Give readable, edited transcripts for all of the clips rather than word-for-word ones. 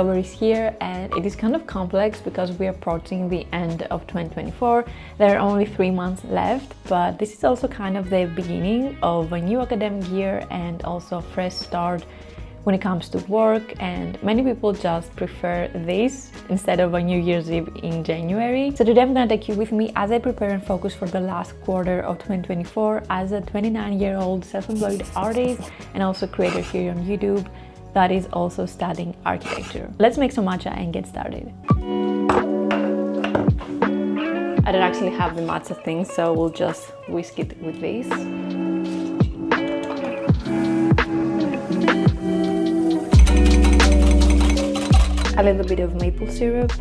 October is here and it is kind of complex because we are approaching the end of 2024. There are only 3 months left, but this is also kind of the beginning of a new academic year and also a fresh start when it comes to work, and many people just prefer this instead of a New Year's Eve in January. So today I'm gonna take you with me as I prepare and focus for the last quarter of 2024 as a 29-year-old self-employed artist and also creator here on YouTube that is also studying architecture. Let's make some matcha and get started. I don't actually have the matcha thing, so we'll just whisk it with this. A little bit of maple syrup.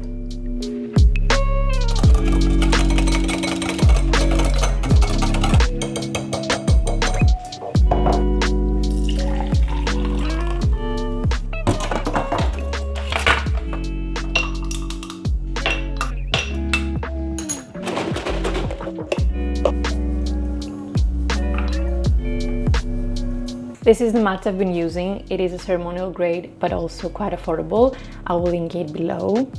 This is the matcha I've been using. It is a ceremonial grade, but also quite affordable. I will link it below.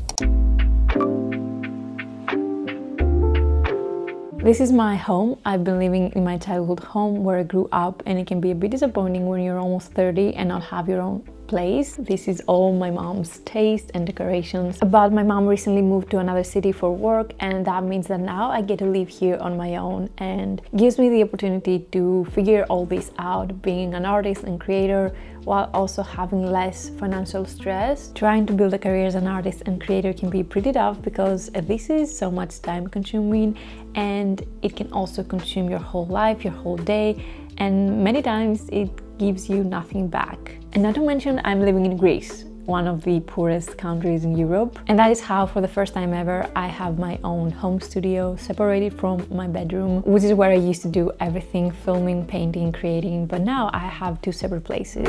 This is my home. I've been living in my childhood home where I grew up, and it can be a bit disappointing when you're almost 30 and not have your own place. This is all my mom's taste and decorations. But my mom recently moved to another city for work, and that means that now I get to live here on my own and gives me the opportunity to figure all this out, being an artist and creator while also having less financial stress. Trying to build a career as an artist and creator can be pretty tough because this is so much time consuming, and it can also consume your whole life, your whole day, and many times it gives you nothing back. And not to mention, I'm living in Greece, one of the poorest countries in Europe, and that is how for the first time ever I have my own home studio separated from my bedroom, which is where I used to do everything: filming, painting, creating, but now I have 2 separate places.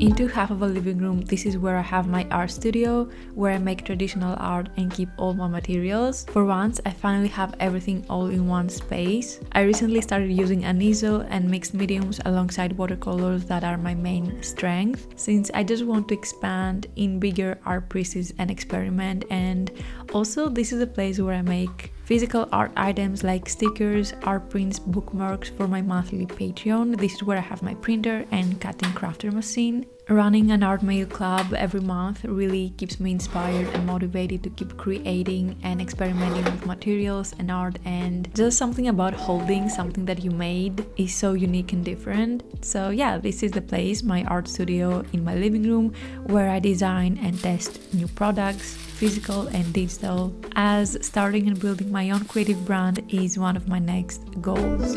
Into half of a living room, this is where I have my art studio, where I make traditional art and keep all my materials. For once, I finally have everything all in one space. I recently started using an easel and mixed mediums alongside watercolors that are my main strength, since I just want to expand in bigger art pieces and experiment. And also, this is a place where I make physical art items like stickers, art prints, bookmarks for my monthly Patreon. This is where I have my printer and cutting crafter machine. Running an art mail club every month really keeps me inspired and motivated to keep creating and experimenting with materials and art, and just something about holding something that you made is so unique and different. So yeah, this is the place, my art studio in my living room, where I design and test new products, physical and digital, as starting and building my own creative brand is one of my next goals.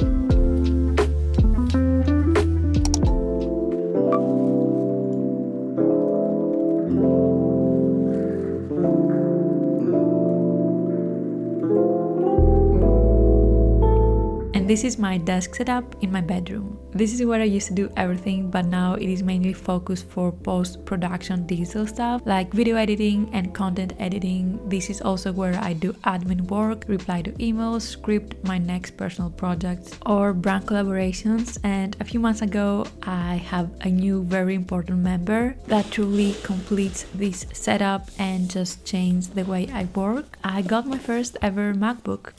This is my desk setup in my bedroom. This is where I used to do everything, but now it is mainly focused for post-production digital stuff like video editing and content editing. This is also where I do admin work, reply to emails, script my next personal projects or brand collaborations. And a few months ago, I have a new very important member that truly completes this setup and just changed the way I work. I got my first ever MacBook.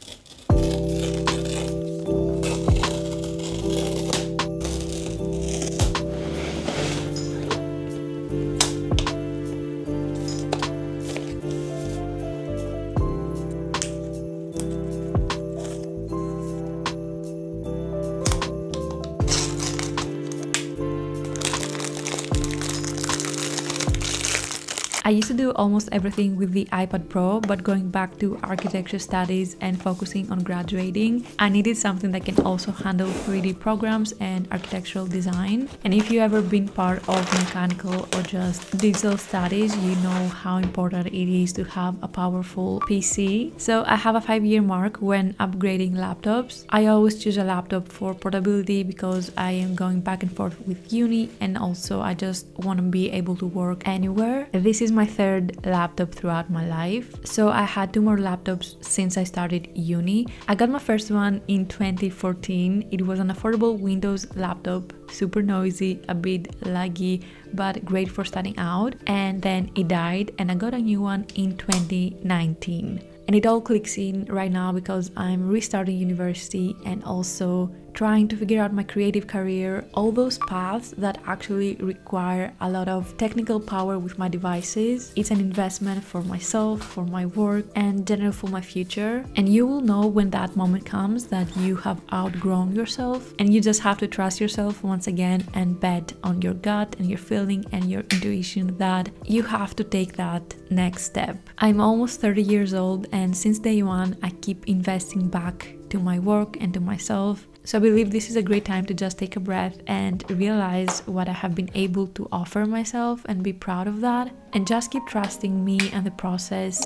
I used to do almost everything with the iPad Pro, but going back to architecture studies and focusing on graduating, I needed something that can also handle 3D programs and architectural design. And if you've ever been part of mechanical or just digital studies, you know how important it is to have a powerful PC. So I have a 5-year mark when upgrading laptops. I always choose a laptop for portability because I am going back and forth with uni, and also I just want to be able to work anywhere. This is is my third laptop throughout my life. So I had 2 more laptops since I started uni. I got my first one in 2014. It was an affordable Windows laptop, super noisy, a bit laggy, but great for starting out. And then it died and I got a new one in 2019. And it all clicks in right now because I'm restarting university and also trying to figure out my creative career, all those paths that actually require a lot of technical power with my devices. It's an investment for myself, for my work, and generally for my future. And you will know when that moment comes that you have outgrown yourself, and you just have to trust yourself once again and bet on your gut and your feeling and your intuition that you have to take that next step. I'm almost 30 years old, and since day one I keep investing back to my work and to myself. So I believe this is a great time to just take a breath and realize what I have been able to offer myself and be proud of that, and just keep trusting me and the process.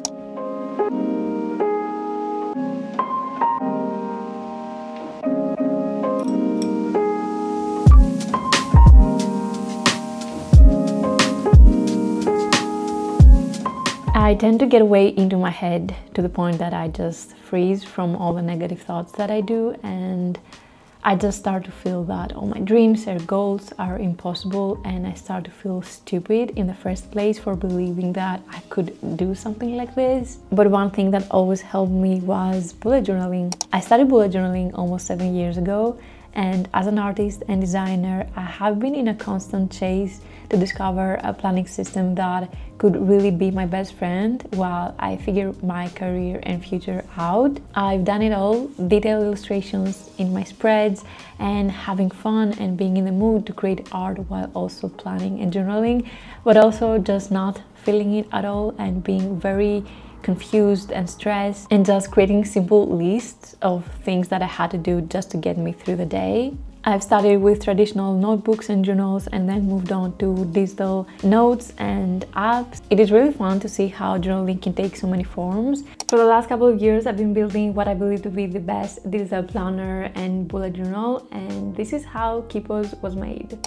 I tend to get way into my head to the point that I just freeze from all the negative thoughts that I do, and I just start to feel that all my dreams or goals are impossible, and I start to feel stupid in the first place for believing that I could do something like this. But one thing that always helped me was bullet journaling. I started bullet journaling almost 7 years ago, and as an artist and designer, I have been in a constant chase to discover a planning system that could really be my best friend while I figure my career and future out. I've done it all, detailed illustrations in my spreads, and having fun and being in the mood to create art while also planning and journaling, but also just not feeling it at all and being very confused and stressed, and just creating simple lists of things that I had to do just to get me through the day. I've started with traditional notebooks and journals and then moved on to digital notes and apps. It is really fun to see how journaling can take so many forms. For the last couple of years, I've been building what I believe to be the best digital planner and bullet journal, and this is how Kipos was made.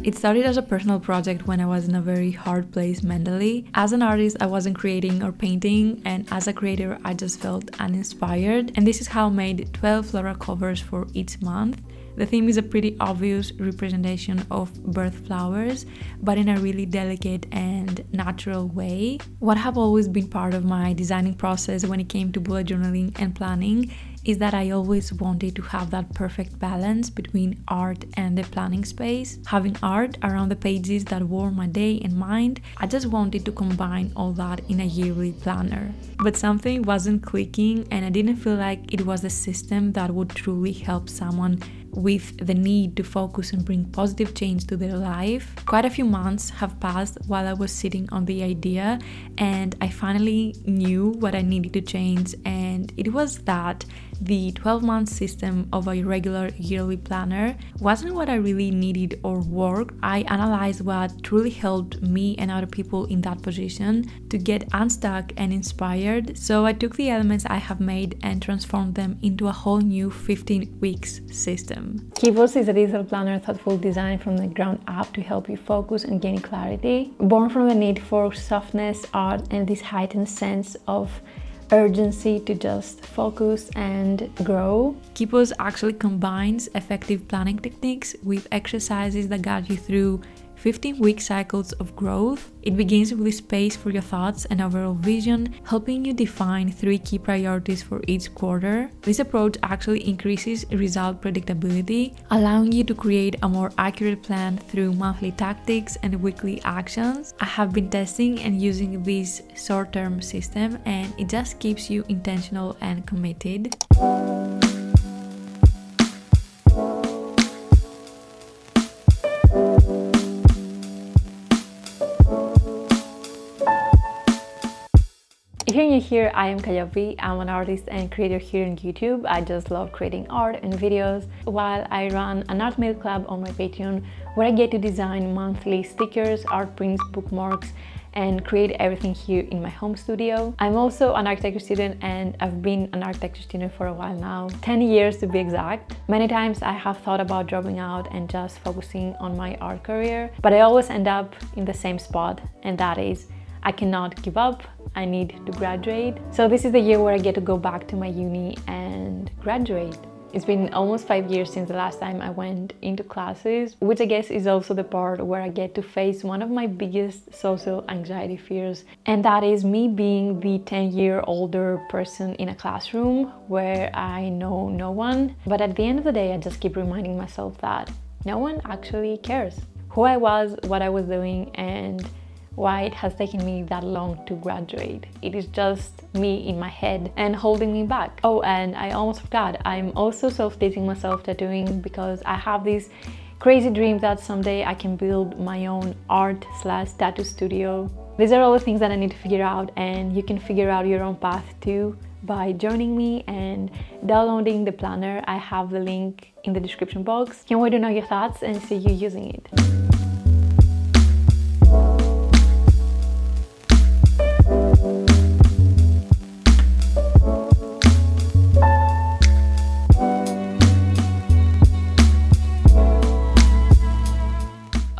It started as a personal project when I was in a very hard place mentally. As an artist, I wasn't creating or painting, and as a creator, I just felt uninspired. And this is how I made 12 floral covers for each month. The theme is a pretty obvious representation of birth flowers, but in a really delicate and natural way. What have always been part of my designing process when it came to bullet journaling and planning is that I always wanted to have that perfect balance between art and the planning space. Having art around the pages that warm my day and mind, I just wanted to combine all that in a yearly planner. But something wasn't clicking, and I didn't feel like it was a system that would truly help someone with the need to focus and bring positive change to their life. Quite a few months have passed while I was sitting on the idea, and I finally knew what I needed to change, and it was that the 12-month system of a regular yearly planner wasn't what I really needed or worked. I analyzed what truly helped me and other people in that position to get unstuck and inspired. So I took the elements I have made and transformed them into a whole new 15 weeks system. Kipos is a digital planner thoughtful design from the ground up to help you focus and gain clarity. Born from the need for softness, art, and this heightened sense of urgency to just focus and grow. Kipos actually combines effective planning techniques with exercises that guide you through 15-week cycles of growth. It begins with space for your thoughts and overall vision, helping you define 3 key priorities for each quarter. This approach actually increases result predictability, allowing you to create a more accurate plan through monthly tactics and weekly actions. I have been testing and using this short-term system, and it just keeps you intentional and committed. If you're new here, I am Kayapi. I'm an artist and creator here on YouTube. I just love creating art and videos, while I run an art mail club on my Patreon where I get to design monthly stickers, art prints, bookmarks, and create everything here in my home studio. I'm also an architecture student, and I've been an architecture student for a while now, 10 years to be exact. Many times I have thought about dropping out and just focusing on my art career, but I always end up in the same spot, and that is I cannot give up. I need to graduate. So this is the year where I get to go back to my uni and graduate. It's been almost 5 years since the last time I went into classes, which I guess is also the part where I get to face one of my biggest social anxiety fears, and that is me being the 10-year older person in a classroom where I know no one. But at the end of the day, I just keep reminding myself that no one actually cares who I was, what I was doing, and why it has taken me that long to graduate. It is just me in my head and holding me back. Oh, and I almost forgot, I'm also self-teaching myself tattooing because I have this crazy dream that someday I can build my own art/tattoo studio. These are all the things that I need to figure out, and you can figure out your own path too by joining me and downloading the planner. I have the link in the description box. Can't wait to know your thoughts and see you using it.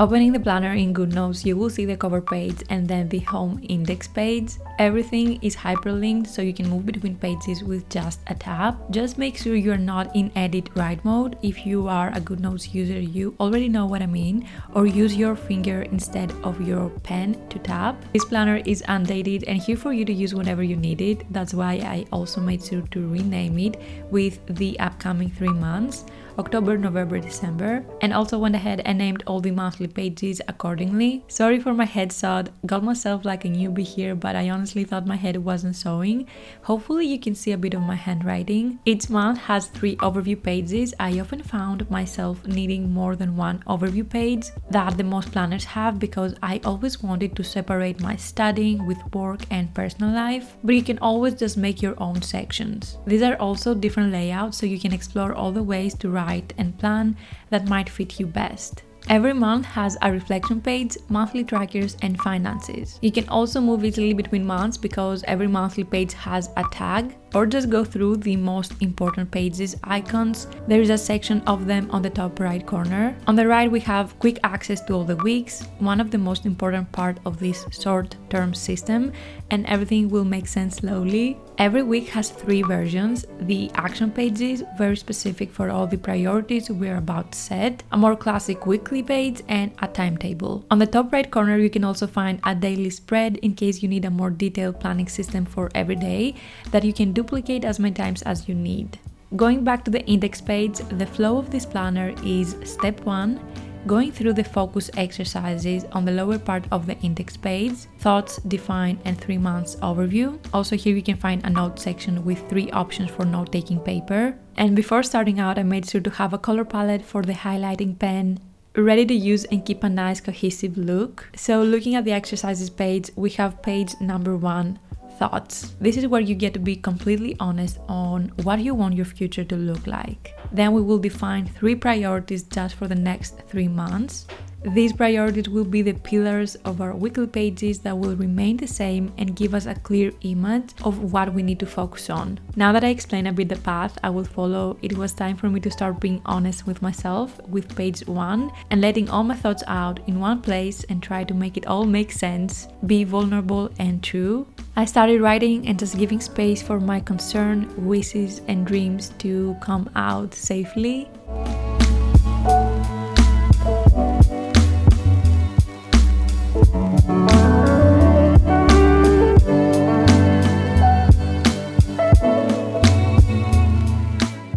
Opening the planner in GoodNotes, you will see the cover page and then the home index page. Everything is hyperlinked, so you can move between pages with just a tap. Just make sure you're not in edit write mode. If you are a GoodNotes user, you already know what I mean, or use your finger instead of your pen to tap. This planner is undated and here for you to use whenever you need it. That's why I also made sure to rename it with the upcoming 3 months. October, November, December, and also went ahead and named all the monthly pages accordingly. Sorry for my headshot, got myself like a newbie here, but I honestly thought my head wasn't showing. Hopefully you can see a bit of my handwriting. Each month has 3 overview pages. I often found myself needing more than 1 overview page that the most planners have because I always wanted to separate my studying with work and personal life, but you can always just make your own sections. These are also different layouts, so you can explore all the ways to write and plan that might fit you best. Every month has a reflection page, monthly trackers, and finances. You can also move easily between months because every monthly page has a tag, or just go through the most important pages icons. There is a section of them on the top right corner. On the right we have quick access to all the weeks, one of the most important part of this short-term system, and everything will make sense slowly. Every week has 3 versions. The action pages, very specific for all the priorities we're about to set, a more classic weekly page, and a timetable. On the top right corner you can also find a daily spread in case you need a more detailed planning system for every day that you can duplicate as many times as you need. Going back to the index page, the flow of this planner is step 1, going through the focus exercises on the lower part of the index page, thoughts, define, and 3 months overview. Also here you can find a note section with 3 options for note-taking paper. And before starting out, I made sure to have a color palette for the highlighting pen ready to use and keep a nice cohesive look. So looking at the exercises page, we have page number 1, thoughts. This is where you get to be completely honest on what you want your future to look like. Then we will define 3 priorities just for the next 3 months. These priorities will be the pillars of our weekly pages that will remain the same and give us a clear image of what we need to focus on. Now that I explained a bit the path I will follow, it was time for me to start being honest with myself with page 1 and letting all my thoughts out in one place and try to make it all make sense, be vulnerable and true. I started writing and just giving space for my concern, wishes and dreams to come out safely.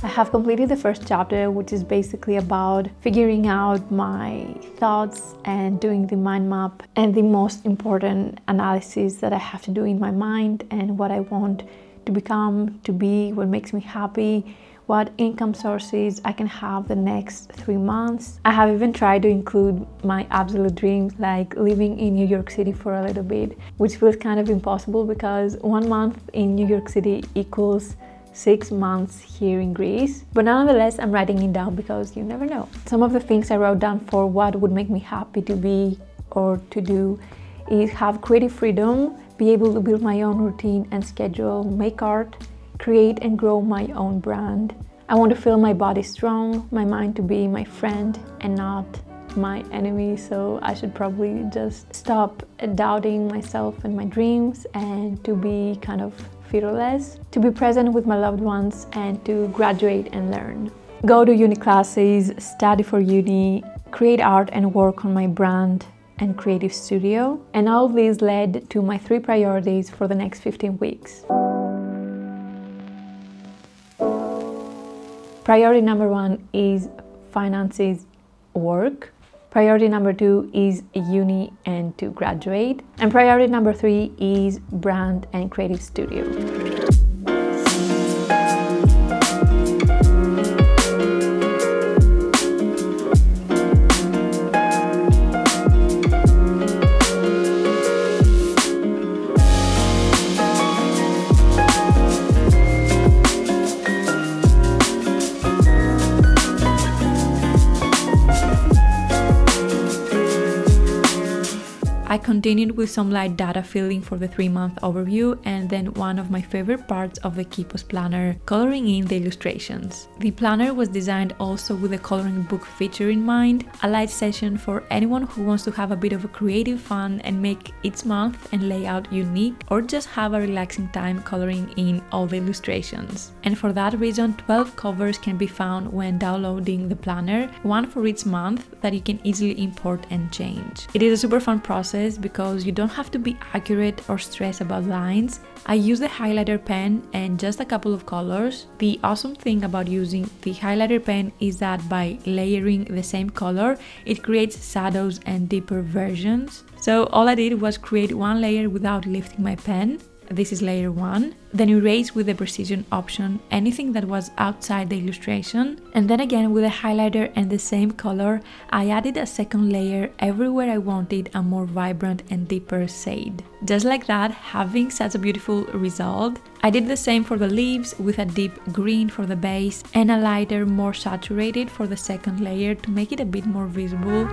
I have completed the first chapter, which is basically about figuring out my thoughts and doing the mind map and the most important analysis that I have to do in my mind and what I want to become, to be, what makes me happy, what income sources I can have the next 3 months. I have even tried to include my absolute dreams, like living in New York City for a little bit, which feels kind of impossible because 1 month in New York City equals 6 months here in Greece. But nonetheless, I'm writing it down because you never know. Some of the things I wrote down for what would make me happy to be or to do is have creative freedom, be able to build my own routine and schedule, make art, create and grow my own brand. I want to feel my body strong, my mind to be my friend and not my enemy, so I should probably just stop doubting myself and my dreams and to be kind of fearless, to be present with my loved ones and to graduate and learn. Go to uni classes, study for uni, create art and work on my brand and creative studio. And all of these led to my 3 priorities for the next 15 weeks. Priority number 1 is finances, work. Priority number 2 is uni and to graduate. And priority number 3 is brand and creative studio. I continued with some light data filling for the 3-month overview, and then one of my favorite parts of the Keepos planner, coloring in the illustrations. The planner was designed also with a coloring book feature in mind, a light session for anyone who wants to have a bit of a creative fun and make each month and layout unique, or just have a relaxing time coloring in all the illustrations. And for that reason, 12 covers can be found when downloading the planner, one for each month that you can easily import and change. It is a super fun process because you don't have to be accurate or stress about lines. I use the highlighter pen and just a couple of colors. The awesome thing about using the highlighter pen is that by layering the same color, it creates shadows and deeper versions. So all I did was create one layer without lifting my pen. This is layer 1, then erase with the precision option anything that was outside the illustration, and then again with a highlighter and the same color, I added a second layer everywhere I wanted a more vibrant and deeper shade. Just like that, having such a beautiful result. I did the same for the leaves with a deep green for the base and a lighter, more saturated for the second layer to make it a bit more visible.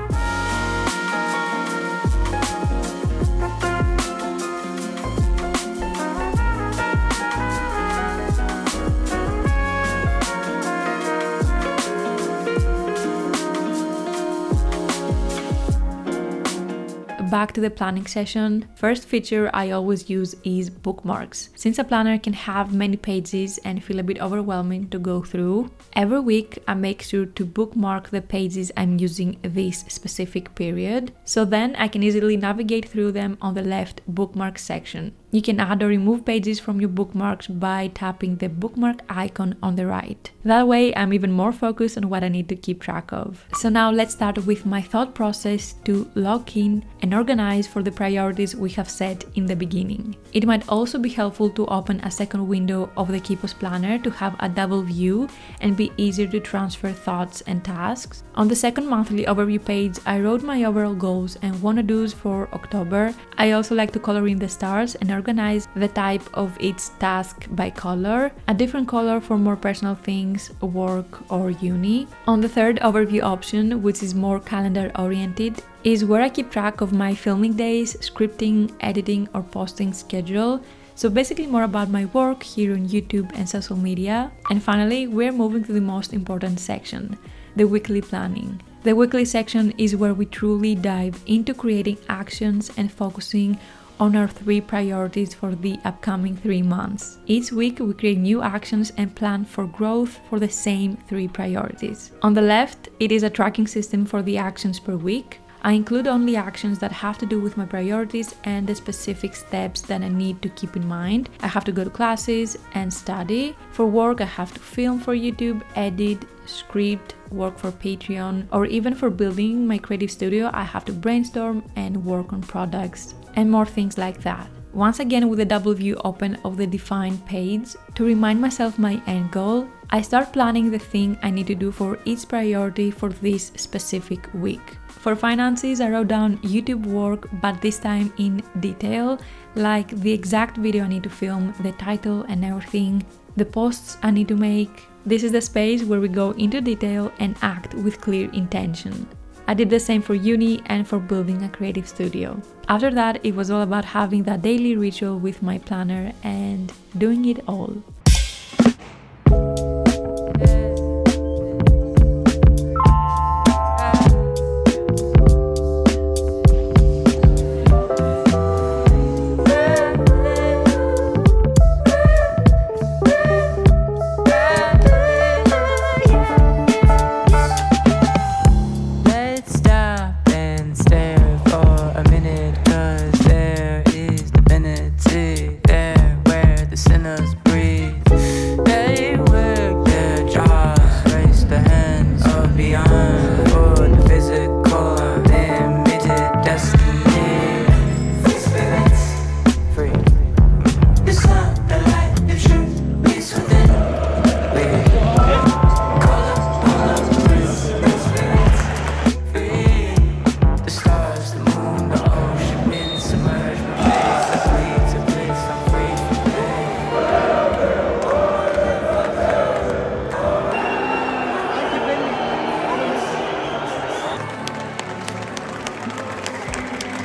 Back to the planning session. First feature I always use is bookmarks. Since a planner can have many pages and feel a bit overwhelming to go through, every week I make sure to bookmark the pages I'm using this specific period, so then I can easily navigate through them on the left bookmark section. You can add or remove pages from your bookmarks by tapping the bookmark icon on the right. That way I'm even more focused on what I need to keep track of. So now let's start with my thought process to lock in and organize for the priorities we have set in the beginning. It might also be helpful to open a second window of the Keepos planner to have a double view and be easier to transfer thoughts and tasks. On the second monthly overview page, I wrote my overall goals and wanna-dos for October. I also like to color in the stars and organize the type of each task by color, a different color for more personal things, work or uni. On the third overview option, which is more calendar oriented, is where I keep track of my filming days, scripting, editing or posting schedule. So basically more about my work here on YouTube and social media. And finally, we're moving to the most important section, the weekly planning. The weekly section is where we truly dive into creating actions and focusing on our 3 priorities for the upcoming 3 months. Each week we create new actions and plan for growth for the same 3 priorities. On the left, it is a tracking system for the actions per week. I include only actions that have to do with my priorities and the specific steps that I need to keep in mind. I have to go to classes and study. For work, I have to film for YouTube, edit, script, work for Patreon, or even for building my creative studio, I have to brainstorm and work on products and more things like that. Once again with the double view open of the defined page, to remind myself my end goal, I start planning the thing I need to do for each priority for this specific week. For finances, I wrote down YouTube work, but this time in detail, like the exact video I need to film, the title and everything, the posts I need to make. This is the space where we go into detail and act with clear intention. I did the same for uni and for building a creative studio. After that, it was all about having that daily ritual with my planner and doing it all.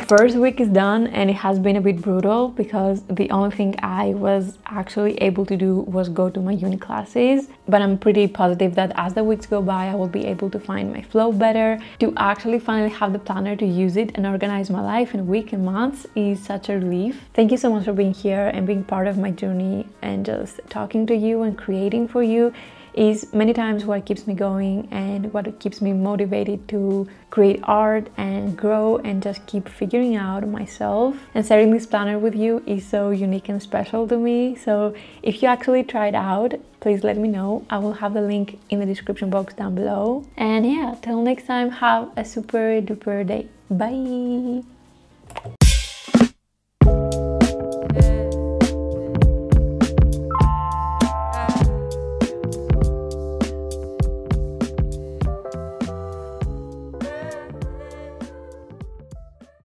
First week is done and it has been a bit brutal because the only thing I was actually able to do was go to my uni classes, but I'm pretty positive that as the weeks go by I will be able to find my flow better. To actually finally have the planner to use it and organize my life in a week and months is such a relief. Thank you so much for being here and being part of my journey, and just talking to you and creating for you is many times what keeps me going and what keeps me motivated to create art and grow and just keep figuring out myself. And setting this planner with you is so unique and special to me. So if you actually try it out, please let me know. I will have the link in the description box down below. And yeah, till next time, have a super duper day. Bye!